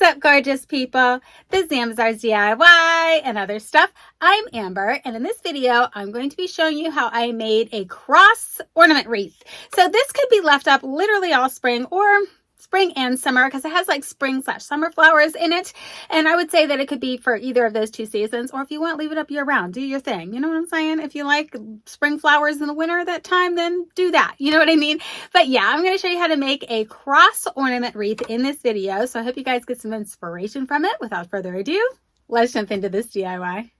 What's up, gorgeous people? This is Ambizzares DIY and other stuff. I'm Amber, and in this video, I'm going to be showing you how I made a cross ornament wreath. So this could be left up literally all spring or spring and summer because it has like spring/summer flowers in it. And I would say that it could be for either of those two seasons, or if you want, leave it up year round. Do your thing. You know what I'm saying? If you like spring flowers in the winter that time, then do that. You know what I mean? But yeah, I'm going to show you how to make a cross ornament wreath in this video. So I hope you guys get some inspiration from it. Without further ado, let's jump into this DIY.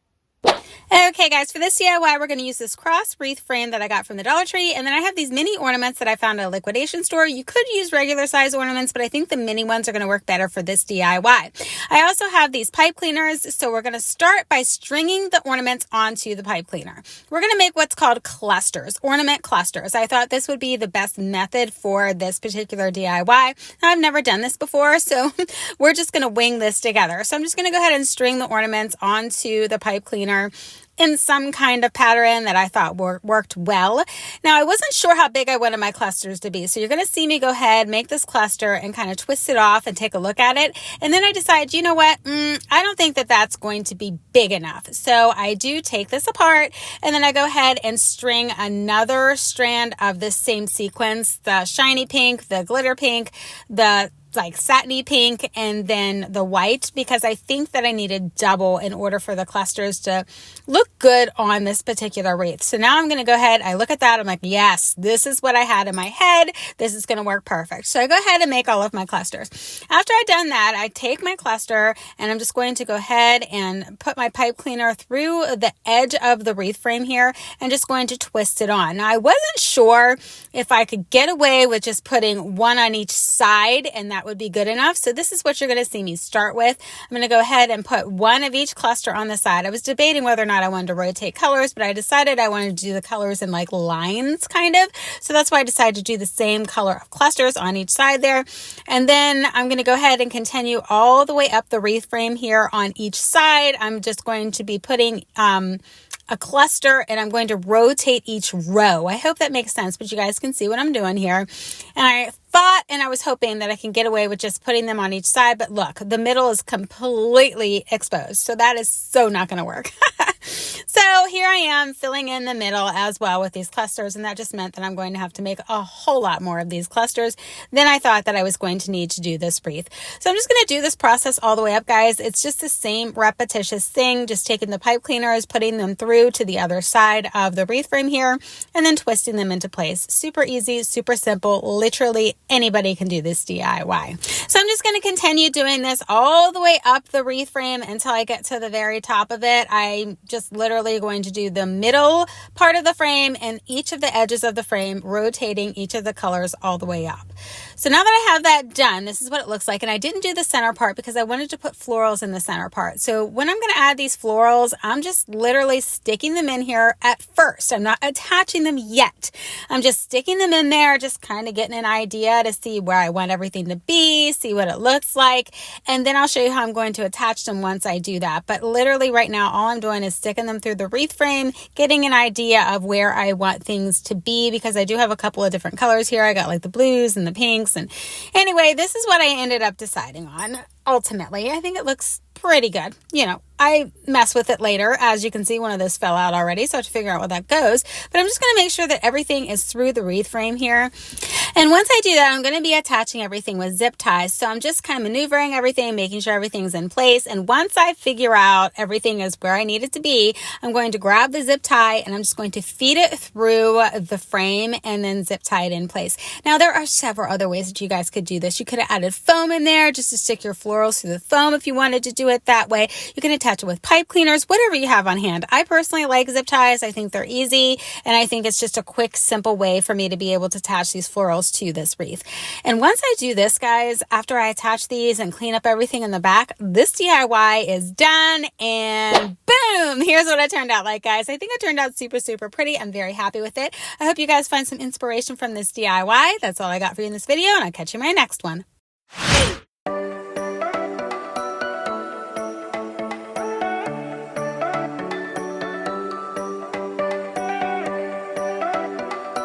Okay guys, for this DIY, we're going to use this cross wreath frame that I got from the Dollar Tree, and then I have these mini ornaments that I found at a liquidation store. You could use regular size ornaments, but I think the mini ones are going to work better for this DIY. I also have these pipe cleaners, so we're going to start by stringing the ornaments onto the pipe cleaner. We're going to make what's called clusters, ornament clusters. I thought this would be the best method for this particular DIY. I've never done this before, so we're just going to wing this together. So I'm just going to go ahead and string the ornaments onto the pipe cleaner in some kind of pattern that I thought worked well. Now, I wasn't sure how big I wanted my clusters to be, so you're going to see me go ahead, make this cluster, and kind of twist it off and take a look at it. And then I decide, you know what, I don't think that that's going to be big enough. So I do take this apart, and then I go ahead and string another strand of this same sequence, the shiny pink, the glitter pink, the like satiny pink, and then the white, because I think that I needed double in order for the clusters to look good on this particular wreath. So now I'm going to go ahead, I look at that, I'm like, yes, this is what I had in my head. This is going to work perfect. So I go ahead and make all of my clusters. After I've done that, I take my cluster and I'm just going to go ahead and put my pipe cleaner through the edge of the wreath frame here and just going to twist it on. Now, I wasn't sure if I could get away with just putting one on each side and that would be good enough. So this is what you're going to see me start with. I'm going to go ahead and put one of each cluster on the side. I was debating whether or not I wanted to rotate colors, but I decided I wanted to do the colors in like lines kind of. So that's why I decided to do the same color of clusters on each side there. And then I'm going to go ahead and continue all the way up the wreath frame here on each side. I'm just going to be putting a cluster, and I'm going to rotate each row. I hope that makes sense, but you guys can see what I'm doing here. And I thought and I was hoping that I can get away with just putting them on each side, but look, the middle is completely exposed. So that is so not going to work. So here I am filling in the middle as well with these clusters, and that just meant that I'm going to have to make a whole lot more of these clusters than I thought that I was going to need to do this wreath. So I'm just going to do this process all the way up, guys. It's just the same repetitious thing, just taking the pipe cleaners, putting them through to the other side of the wreath frame here, and then twisting them into place. Super easy, super simple. Literally anybody can do this DIY. So I'm just going to continue doing this all the way up the wreath frame until I get to the very top of it. I'm just literally going to do the middle part of the frame and each of the edges of the frame, rotating each of the colors all the way up. So now that I have that done, this is what it looks like. And I didn't do the center part because I wanted to put florals in the center part. So when I'm going to add these florals, I'm just literally sticking them in here at first. I'm not attaching them yet. I'm just sticking them in there, just kind of getting an idea to see where I want everything to be, see what it looks like. And then I'll show you how I'm going to attach them once I do that. But literally right now, all I'm doing is sticking them through the wreath frame, getting an idea of where I want things to be, because I do have a couple of different colors here. I got like the blues and the pinks. And anyway, this is what I ended up deciding on. Ultimately, I think it looks pretty good. You know, I mess with it later. As you can see, one of those fell out already, so I have to figure out where that goes. But I'm just going to make sure that everything is through the wreath frame here. And once I do that, I'm going to be attaching everything with zip ties. So I'm just kind of maneuvering everything, making sure everything's in place. And once I figure out everything is where I need it to be, I'm going to grab the zip tie and I'm just going to feed it through the frame and then zip tie it in place. Now, there are several other ways that you guys could do this. You could have added foam in there just to stick your florals through the foam if you wanted to do it that way. You can attach it with pipe cleaners, whatever you have on hand. I personally like zip ties. I think they're easy, and I think it's just a quick, simple way for me to be able to attach these florals to this wreath. And once I do this, guys, after I attach these and clean up everything in the back, this DIY is done, and boom, here's what it turned out like, guys. I think it turned out super, super pretty. I'm very happy with it. I hope you guys find some inspiration from this DIY. That's all I got for you in this video, and I'll catch you in my next one.